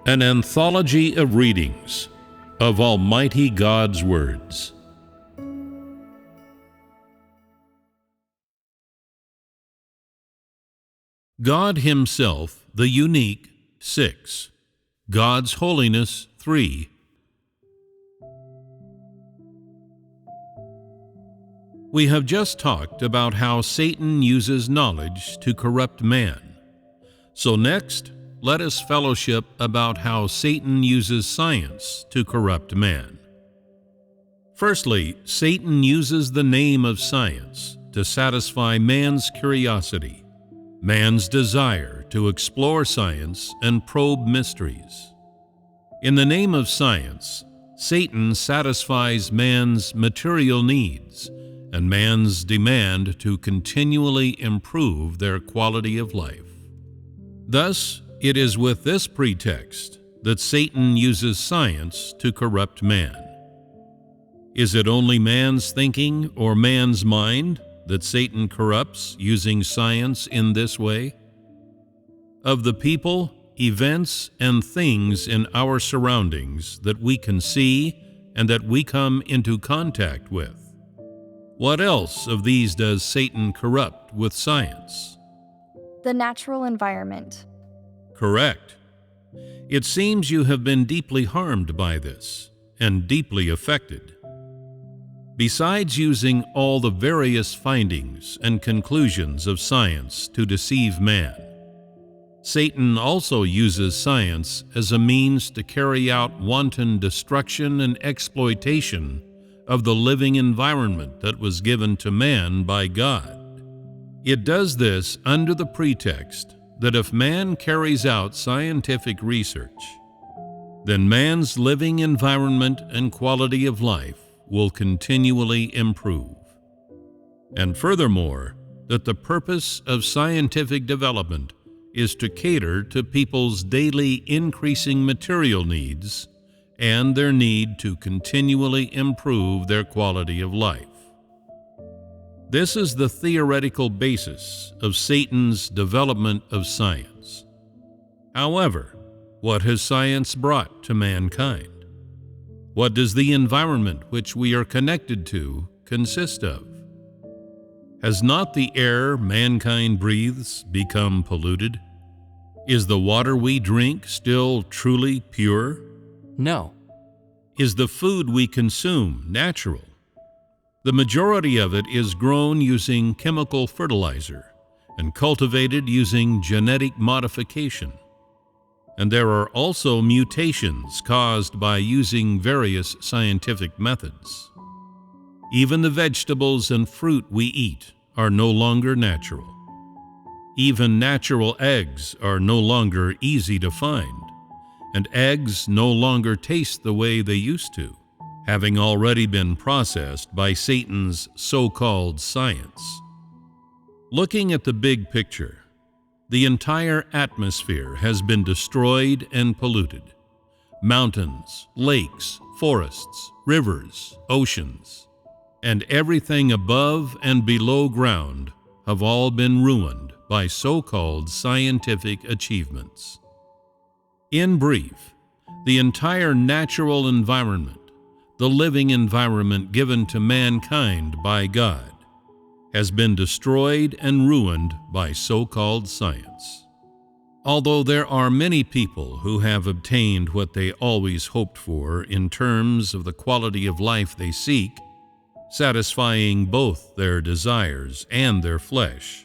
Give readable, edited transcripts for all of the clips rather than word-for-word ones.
An anthology of readings of Almighty God's words. God Himself, the unique, 6. God's holiness, 3. We have just talked about how Satan uses knowledge to corrupt man. So next, let us fellowship about how Satan uses science to corrupt man. Firstly, Satan uses the name of science to satisfy man's curiosity, man's desire to explore science and probe mysteries. In the name of science, Satan satisfies man's material needs and man's demand to continually improve their quality of life. Thus, it is with this pretext that Satan uses science to corrupt man. Is it only man's thinking or man's mind that Satan corrupts using science in this way? Of the people, events, and things in our surroundings that we can see and that we come into contact with, what else of these does Satan corrupt with science? The natural environment. Correct. It seems you have been deeply harmed by this and deeply affected. Besides using all the various findings and conclusions of science to deceive man, Satan also uses science as a means to carry out wanton destruction and exploitation of the living environment that was given to man by God. It does this under the pretext that if man carries out scientific research, then man's living environment and quality of life will continually improve. And furthermore, that the purpose of scientific development is to cater to people's daily increasing material needs and their need to continually improve their quality of life. This is the theoretical basis of Satan's development of science. However, what has science brought to mankind? What does the environment which we are connected to consist of? Has not the air mankind breathes become polluted? Is the water we drink still truly pure? No. Is the food we consume natural? The majority of it is grown using chemical fertilizer and cultivated using genetic modification. And there are also mutations caused by using various scientific methods. Even the vegetables and fruit we eat are no longer natural. Even natural eggs are no longer easy to find, and eggs no longer taste the way they used to, having already been processed by Satan's so-called science. Looking at the big picture, the entire atmosphere has been destroyed and polluted. Mountains, lakes, forests, rivers, oceans, and everything above and below ground have all been ruined by so-called scientific achievements. In brief, the entire natural environment, the living environment given to mankind by God, has been destroyed and ruined by so-called science. Although there are many people who have obtained what they always hoped for in terms of the quality of life they seek, satisfying both their desires and their flesh,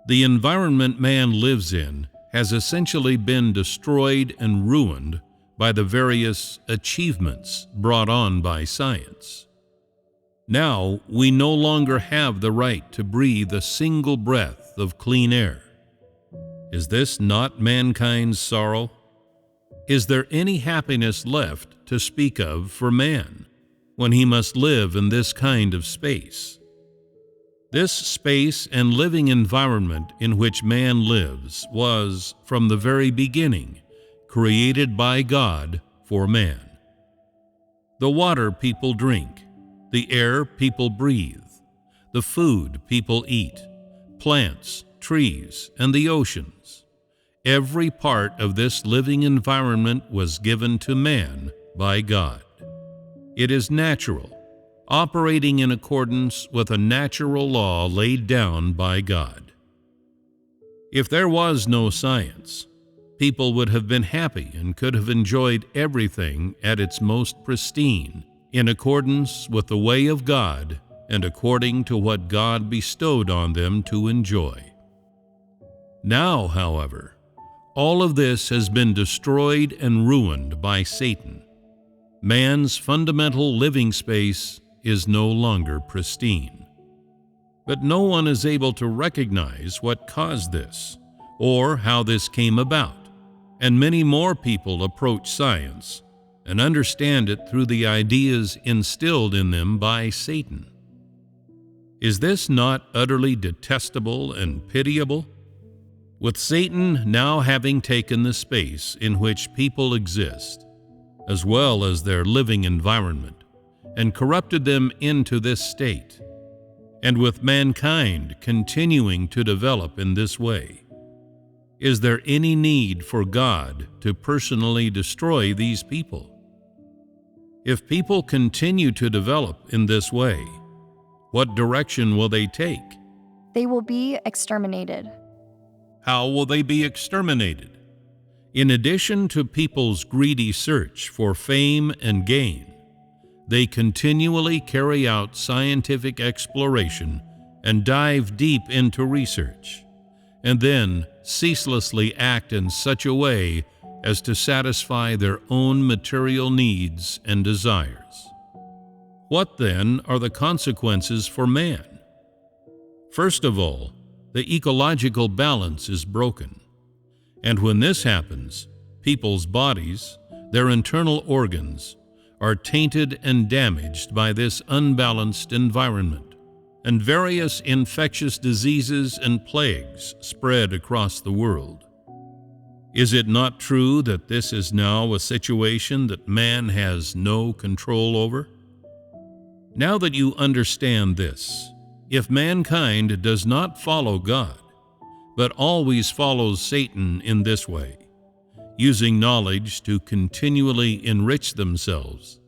the environment man lives in has essentially been destroyed and ruined by the various achievements brought on by science. Now we no longer have the right to breathe a single breath of clean air. Is this not mankind's sorrow? Is there any happiness left to speak of for man when he must live in this kind of space? This space and living environment in which man lives was, from the very beginning, created by God for man. The water people drink, the air people breathe, the food people eat, plants, trees, and the oceans, every part of this living environment was given to man by God. It is natural, operating in accordance with a natural law laid down by God. If there was no science, people would have been happy and could have enjoyed everything at its most pristine, in accordance with the way of God and according to what God bestowed on them to enjoy. Now, however, all of this has been destroyed and ruined by Satan. Man's fundamental living space is no longer pristine. But no one is able to recognize what caused this or how this came about, and many more people approach science and understand it through the ideas instilled in them by Satan. Is this not utterly detestable and pitiable? With Satan now having taken the space in which people exist, as well as their living environment, and corrupted them into this state, and with mankind continuing to develop in this way, is there any need for God to personally destroy these people? If people continue to develop in this way, what direction will they take? They will be exterminated. How will they be exterminated? In addition to people's greedy search for fame and gain, they continually carry out scientific exploration and dive deep into research, and then ceaselessly act in such a way as to satisfy their own material needs and desires. What then are the consequences for man? First of all, the ecological balance is broken. And when this happens, people's bodies, their internal organs, are tainted and damaged by this unbalanced environment, and various infectious diseases and plagues spread across the world. Is it not true that this is now a situation that man has no control over? Now that you understand this, if mankind does not follow God, but always follows Satan in this way, using knowledge to continually enrich themselves,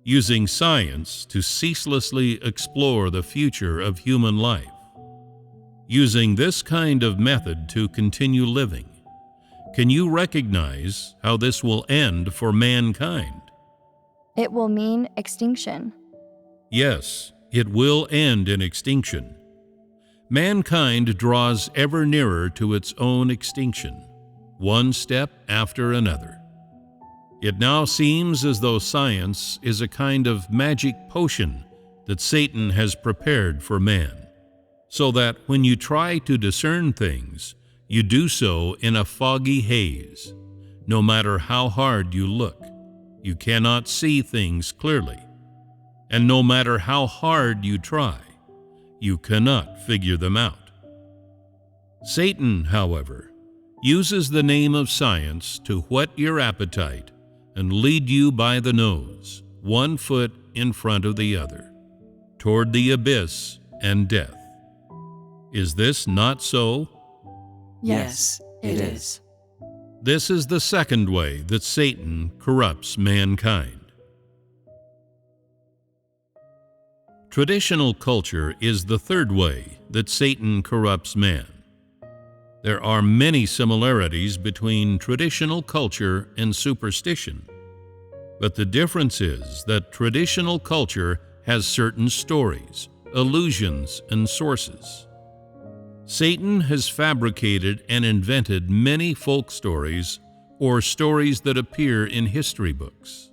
using science to ceaselessly explore the future of human life, using this kind of method to continue living, can you recognize how this will end for mankind? It will mean extinction. Yes, it will end in extinction. Mankind draws ever nearer to its own extinction, one step after another. It now seems as though science is a kind of magic potion that Satan has prepared for man, so that when you try to discern things, you do so in a foggy haze. No matter how hard you look, you cannot see things clearly. And no matter how hard you try, you cannot figure them out. Satan, however, uses the name of science to whet your appetite and lead you by the nose, one foot in front of the other, toward the abyss and death. Is this not so? Yes, it is. This is the second way that Satan corrupts mankind. Traditional culture is the third way that Satan corrupts man. There are many similarities between traditional culture and superstition, but the difference is that traditional culture has certain stories, allusions, and sources. Satan has fabricated and invented many folk stories or stories that appear in history books,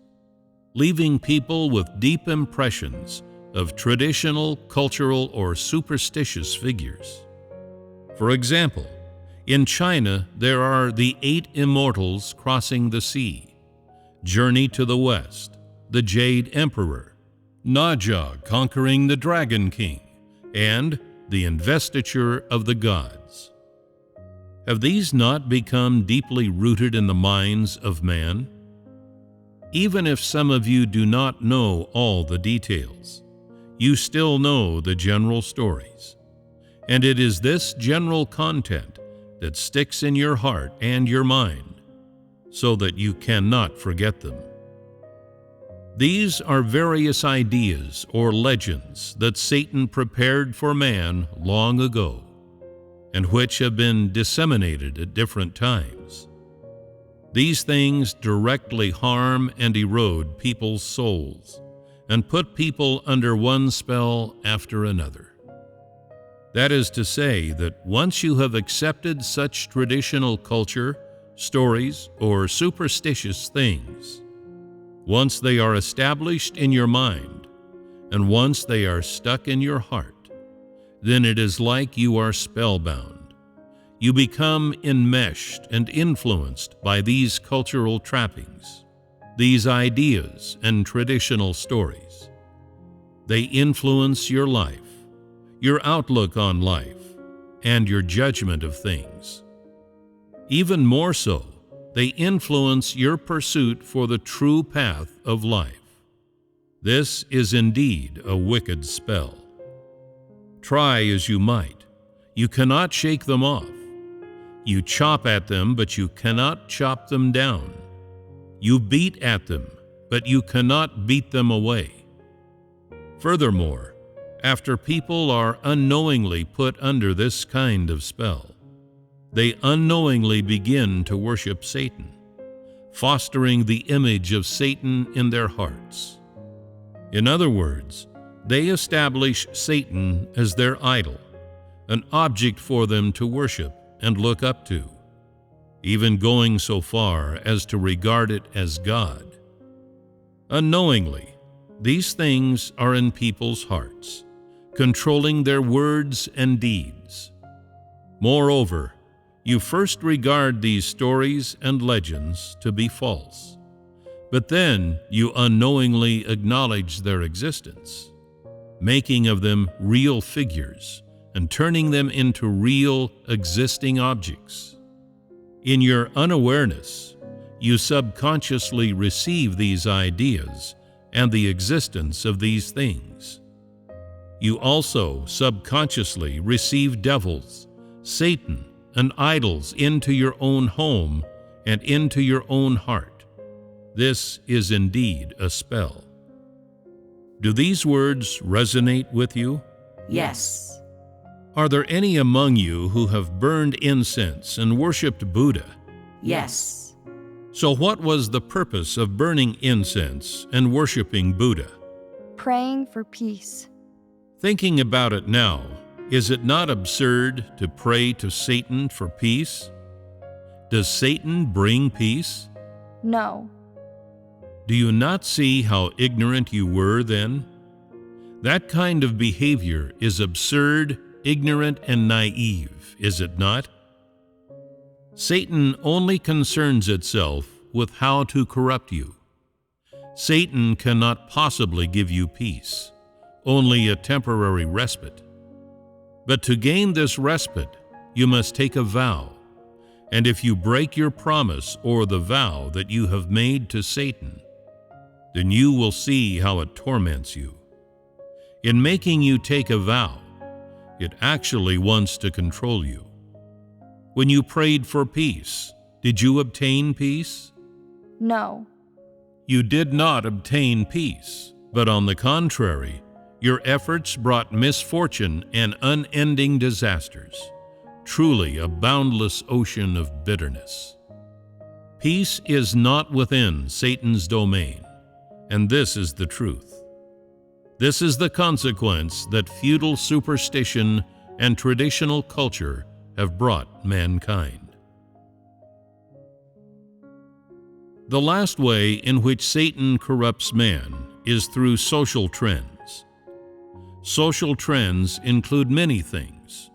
leaving people with deep impressions of traditional, cultural, or superstitious figures. For example, in China, there are the 8 immortals crossing the sea, Journey to the West, the Jade Emperor, Naja conquering the Dragon King, and the Investiture of the Gods. Have these not become deeply rooted in the minds of man? Even if some of you do not know all the details, you still know the general stories. And it is this general content that sticks in your heart and your mind, so that you cannot forget them. These are various ideas or legends that Satan prepared for man long ago, and which have been disseminated at different times. These things directly harm and erode people's souls and put people under one spell after another. That is to say that once you have accepted such traditional culture, stories, or superstitious things, once they are established in your mind, and once they are stuck in your heart, then it is like you are spellbound. You become enmeshed and influenced by these cultural trappings, these ideas and traditional stories. They influence your life, your outlook on life, and your judgment of things. Even more so, they influence your pursuit for the true path of life. This is indeed a wicked spell. Try as you might, you cannot shake them off. You chop at them, but you cannot chop them down. You beat at them, but you cannot beat them away. Furthermore, after people are unknowingly put under this kind of spell, they unknowingly begin to worship Satan, fostering the image of Satan in their hearts. In other words, they establish Satan as their idol, an object for them to worship and look up to, even going so far as to regard it as God. Unknowingly, these things are in people's hearts, controlling their words and deeds. Moreover, you first regard these stories and legends to be false, but then you unknowingly acknowledge their existence, making of them real figures and turning them into real existing objects. In your unawareness, you subconsciously receive these ideas and the existence of these things. You also subconsciously receive devils, Satan, and idols into your own home and into your own heart. This is indeed a spell. Do these words resonate with you? Yes. Are there any among you who have burned incense and worshipped Buddha? Yes. So what was the purpose of burning incense and worshiping Buddha? Praying for peace. Thinking about it now, is it not absurd to pray to Satan for peace? Does Satan bring peace? No. Do you not see how ignorant you were then? That kind of behavior is absurd, ignorant, and naive, is it not? Satan only concerns itself with how to corrupt you. Satan cannot possibly give you peace, only a temporary respite. But to gain this respite, you must take a vow, and if you break your promise or the vow that you have made to Satan, then you will see how it torments you. In making you take a vow, it actually wants to control you. When you prayed for peace, did you obtain peace? No. You did not obtain peace, but on the contrary, your efforts brought misfortune and unending disasters, truly a boundless ocean of bitterness. Peace is not within Satan's domain, and this is the truth. This is the consequence that feudal superstition and traditional culture have brought mankind. The last way in which Satan corrupts man is through social trends. Social trends include many things.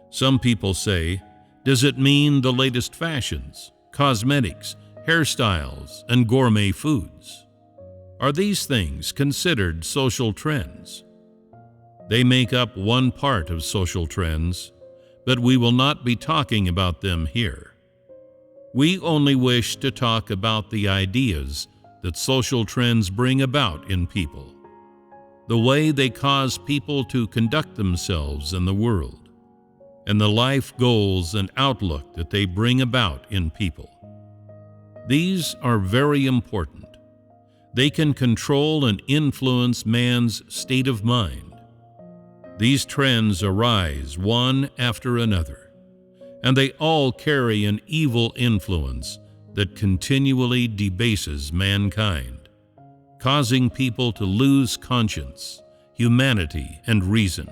Some people say, does it mean the latest fashions, cosmetics, hairstyles, and gourmet foods? Are these things considered social trends? They make up one part of social trends, but we will not be talking about them here. We only wish to talk about the ideas that social trends bring about in people, the way they cause people to conduct themselves in the world. and the life goals and outlook that they bring about in people. These are very important. They can control and influence man's state of mind. These trends arise one after another, and they all carry an evil influence that continually debases mankind, causing people to lose conscience, humanity, and reason,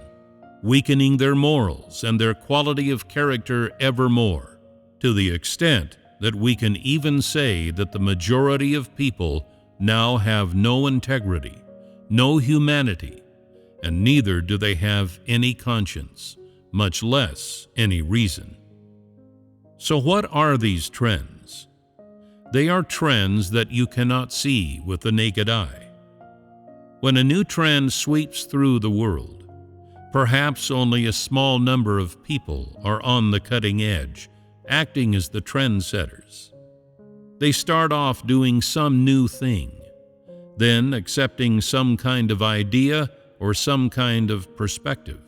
weakening their morals and their quality of character evermore, to the extent that we can even say that the majority of people now have no integrity, no humanity, and neither do they have any conscience, much less any reason. So what are these trends? They are trends that you cannot see with the naked eye. When a new trend sweeps through the world, perhaps only a small number of people are on the cutting edge, acting as the trendsetters. They start off doing some new thing, then accepting some kind of idea or some kind of perspective.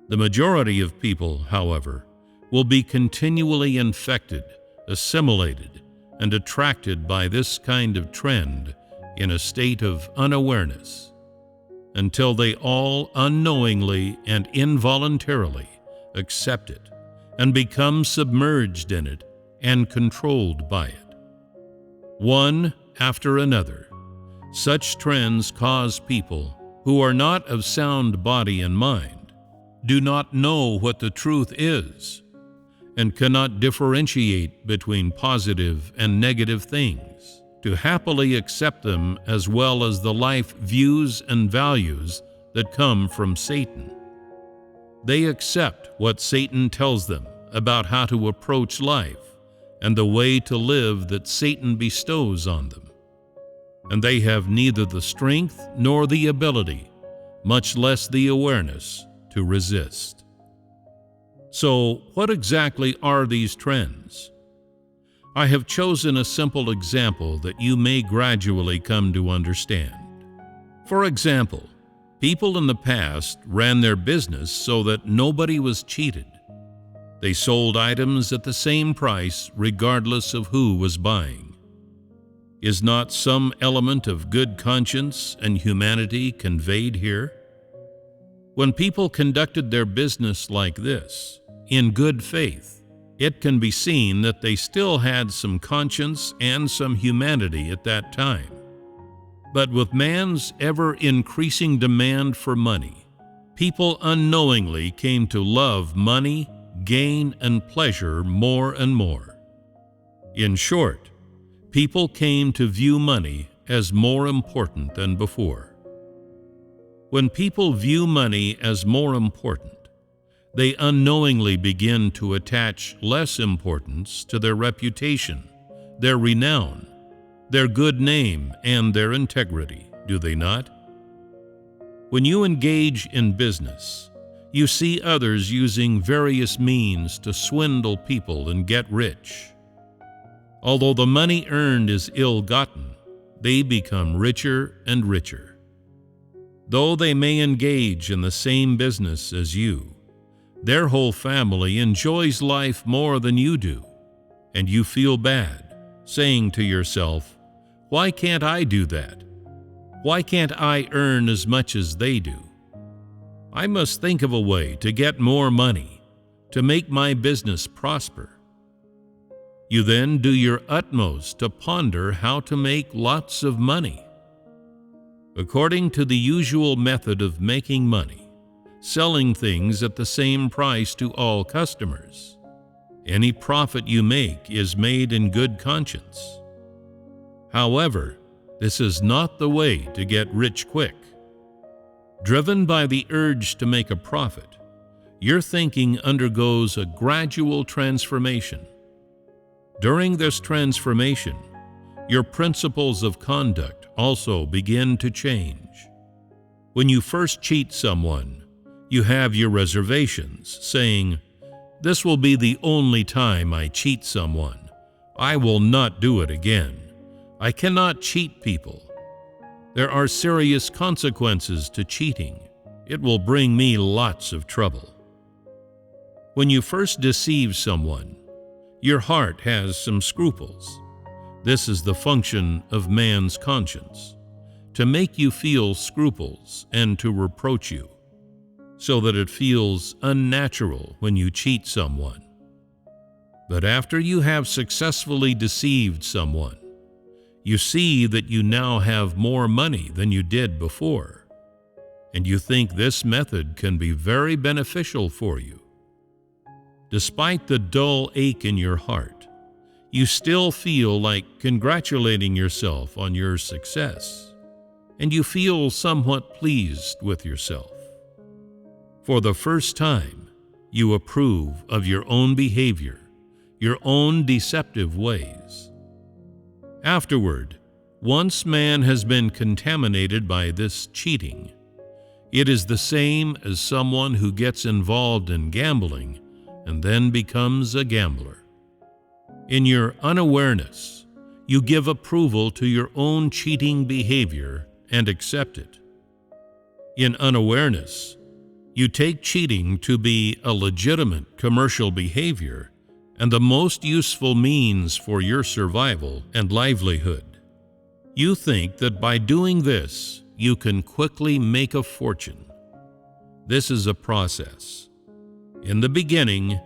The majority of people, however, will be continually infected, assimilated, and attracted by this kind of trend in a state of unawareness, until they all unknowingly and involuntarily accept it and become submerged in it and controlled by it. One after another, such trends cause people who are not of sound body and mind, do not know what the truth is, and cannot differentiate between positive and negative things, to happily accept them as well as the life views and values that come from Satan. They accept what Satan tells them about how to approach life and the way to live that Satan bestows on them, and they have neither the strength nor the ability, much less the awareness, to resist. So, what exactly are these trends? I have chosen a simple example that you may gradually come to understand. For example, people in the past ran their business so that nobody was cheated. They sold items at the same price regardless of who was buying. Is not some element of good conscience and humanity conveyed here? When people conducted their business like this, in good faith, it can be seen that they still had some conscience and some humanity at that time. But with man's ever-increasing demand for money, people unknowingly came to love money, gain, and pleasure more and more. In short, people came to view money as more important than before. When people view money as more important, they unknowingly begin to attach less importance to their reputation, their renown, their good name, and their integrity, do they not? When you engage in business, you see others using various means to swindle people and get rich. Although the money earned is ill-gotten, they become richer and richer. Though they may engage in the same business as you, their whole family enjoys life more than you do, and you feel bad, saying to yourself, "Why can't I do that? Why can't I earn as much as they do? I must think of a way to get more money, to make my business prosper." You then do your utmost to ponder how to make lots of money. According to the usual method of making money, selling things at the same price to all customers, any profit you make is made in good conscience. However, this is not the way to get rich quick. Driven by the urge to make a profit, your thinking undergoes a gradual transformation. During this transformation, your principles of conduct also begin to change. When you first cheat someone, you have your reservations, saying, "This will be the only time I cheat someone. I will not do it again. I cannot cheat people. There are serious consequences to cheating. It will bring me lots of trouble." When you first deceive someone, your heart has some scruples. This is the function of man's conscience, to make you feel scruples and to reproach you, so that it feels unnatural when you cheat someone. But after you have successfully deceived someone, you see that you now have more money than you did before, and you think this method can be very beneficial for you. Despite the dull ache in your heart, you still feel like congratulating yourself on your success, and you feel somewhat pleased with yourself. For the first time, you approve of your own behavior, your own deceptive ways. Afterward, once man has been contaminated by this cheating, it is the same as someone who gets involved in gambling and then becomes a gambler. In your unawareness, you give approval to your own cheating behavior and accept it. In unawareness, you take cheating to be a legitimate commercial behavior and the most useful means for your survival and livelihood. You think that by doing this, you can quickly make a fortune. This is a process. In the beginning,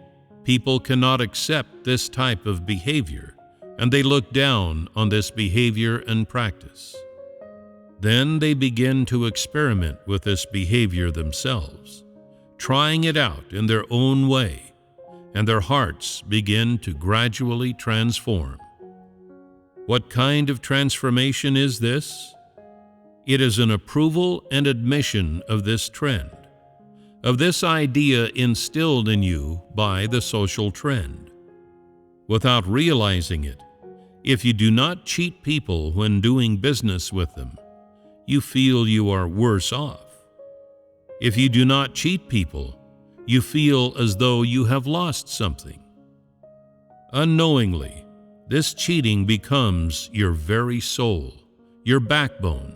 people cannot accept this type of behavior, and they look down on this behavior and practice. Then they begin to experiment with this behavior themselves, trying it out in their own way, and their hearts begin to gradually transform. What kind of transformation is this? It is an approval and admission of this trend, of this idea instilled in you by the social trend. Without realizing it, if you do not cheat people when doing business with them, you feel you are worse off. If you do not cheat people, you feel as though you have lost something. Unknowingly, this cheating becomes your very soul, your backbone,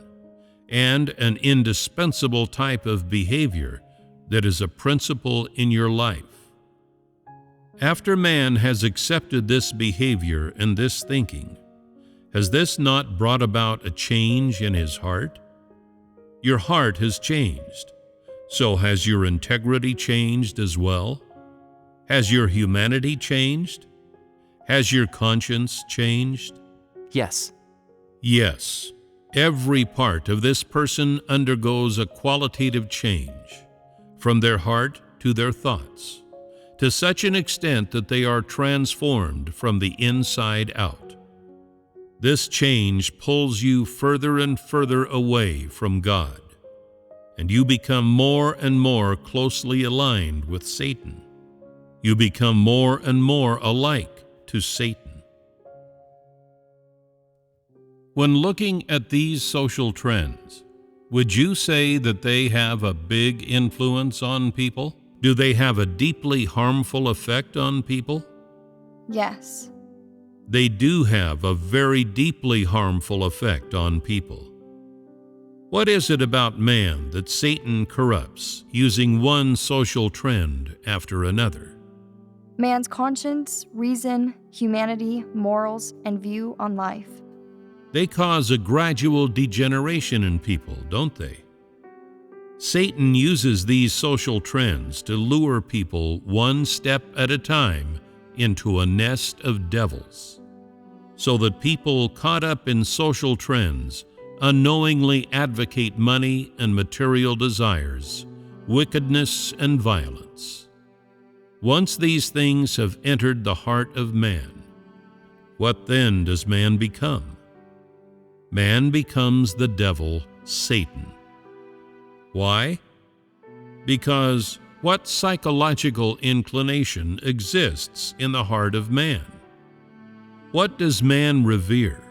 and an indispensable type of behavior that is a principle in your life. After man has accepted this behavior and this thinking, has this not brought about a change in his heart? Your heart has changed. So has your integrity changed as well? Has your humanity changed? Has your conscience changed? Yes. Yes. Every part of this person undergoes a qualitative change, from their heart to their thoughts, to such an extent that they are transformed from the inside out. This change pulls you further and further away from God, and you become more and more closely aligned with Satan. You become more and more alike to Satan. When looking at these social trends, would you say that they have a big influence on people? Do they have a deeply harmful effect on people? Yes. They do have a very deeply harmful effect on people. What is it about man that Satan corrupts, using one social trend after another? Man's conscience, reason, humanity, morals, and view on life. They cause a gradual degeneration in people, don't they? Satan uses these social trends to lure people one step at a time into a nest of devils, so that people caught up in social trends unknowingly advocate money and material desires, wickedness and violence. Once these things have entered the heart of man, what then does man become? Man becomes the devil, Satan. Why? Because what psychological inclination exists in the heart of man? What does man revere?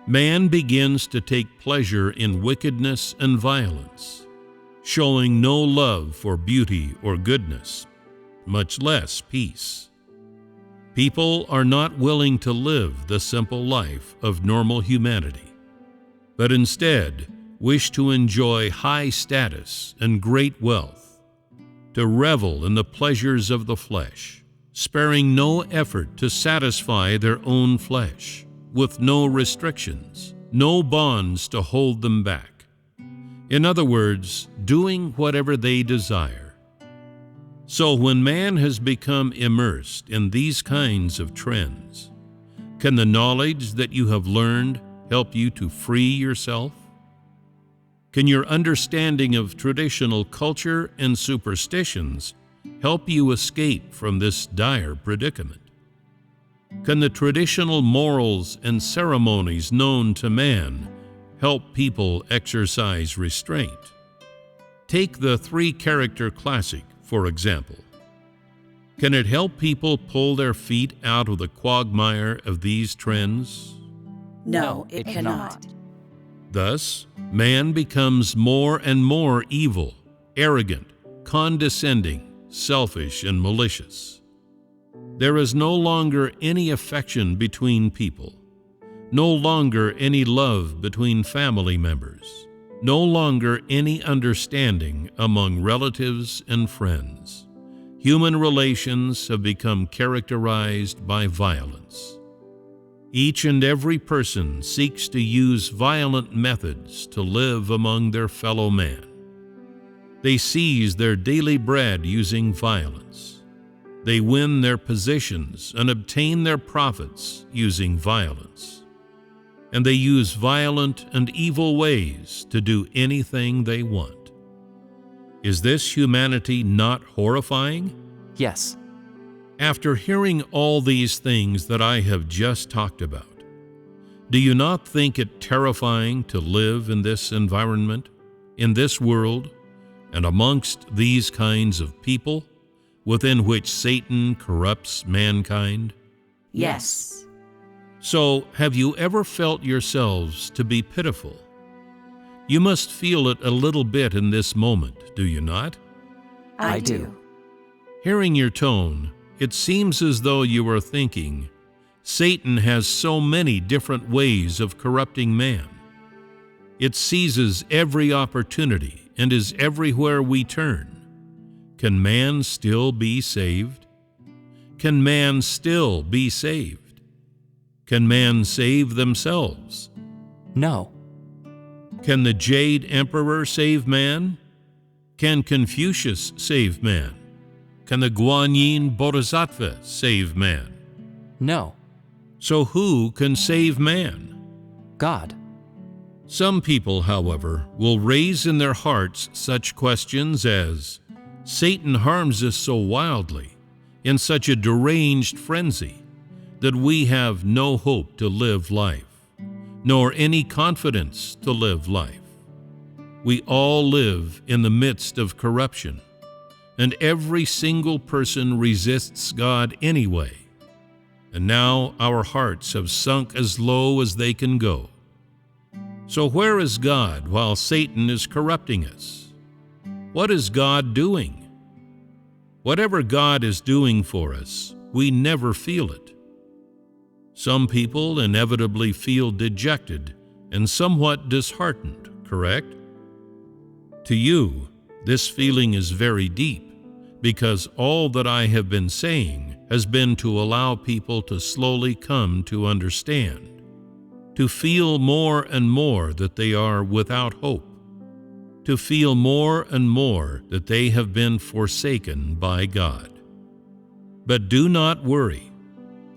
Man begins to take pleasure in wickedness and violence, showing no love for beauty or goodness, much less peace. People are not willing to live the simple life of normal humanity, but instead wish to enjoy high status and great wealth. to revel in the pleasures of the flesh, sparing no effort to satisfy their own flesh, with no restrictions, no bonds to hold them back. In other words, doing whatever they desire. So when man has become immersed in these kinds of trends, can the knowledge that you have learned help you to free yourself? Can your understanding of traditional culture and superstitions help you escape from this dire predicament? Can the traditional morals and ceremonies known to man help people exercise restraint? Take the three-character classic, for example. Can it help people pull their feet out of the quagmire of these trends? No, it cannot. Thus, man becomes more and more evil, arrogant, condescending, selfish, and malicious. There is no longer any affection between people, no longer any love between family members, no longer any understanding among relatives and friends. Human relations have become characterized by violence. Each and every person seeks to use violent methods to live among their fellow man. They seize their daily bread using violence. They win their positions and obtain their profits using violence. And they use violent and evil ways to do anything they want. Is this humanity not horrifying? Yes. After hearing all these things that I have just talked about, do you not think it terrifying to live in this environment, in this world, and amongst these kinds of people, within which Satan corrupts mankind? Yes. So, have you ever felt yourselves to be pitiful? You must feel it a little bit in this moment, do you not? I do. Hearing your tone, it seems as though you are thinking, Satan has so many different ways of corrupting man. It seizes every opportunity and is everywhere we turn. Can man still be saved? Can man still be saved? Can man save themselves? No. Can the Jade Emperor save man? Can Confucius save man? Can the Guanyin Bodhisattva save man? No. So who can save man? God. Some people, however, will raise in their hearts such questions as, Satan harms us so wildly, in such a deranged frenzy, that we have no hope to live life, nor any confidence to live life. We all live in the midst of corruption, and every single person resists God anyway. And now our hearts have sunk as low as they can go. So where is God while Satan is corrupting us? What is God doing? Whatever God is doing for us, we never feel it. Some people inevitably feel dejected and somewhat disheartened, correct? To you, this feeling is very deep, because all that I have been saying has been to allow people to slowly come to understand, to feel more and more that they are without hope, to feel more and more that they have been forsaken by God. But do not worry.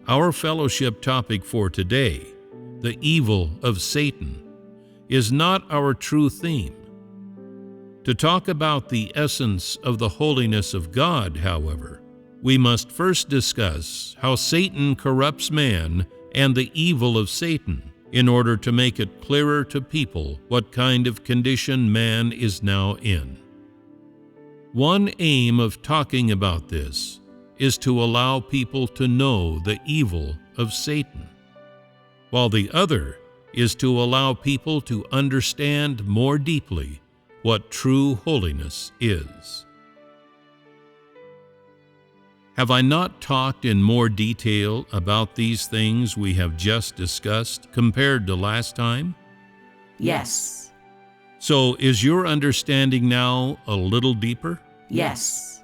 Our fellowship topic for today, the evil of Satan, is not our true theme. To talk about the essence of the holiness of God, however, we must first discuss how Satan corrupts man and the evil of Satan, in order to make it clearer to people what kind of condition man is now in. One aim of talking about this is to allow people to know the evil of Satan, while the other is to allow people to understand more deeply what true holiness is. Have I not talked in more detail about these things we have just discussed compared to last time? Yes. So is your understanding now a little deeper? Yes.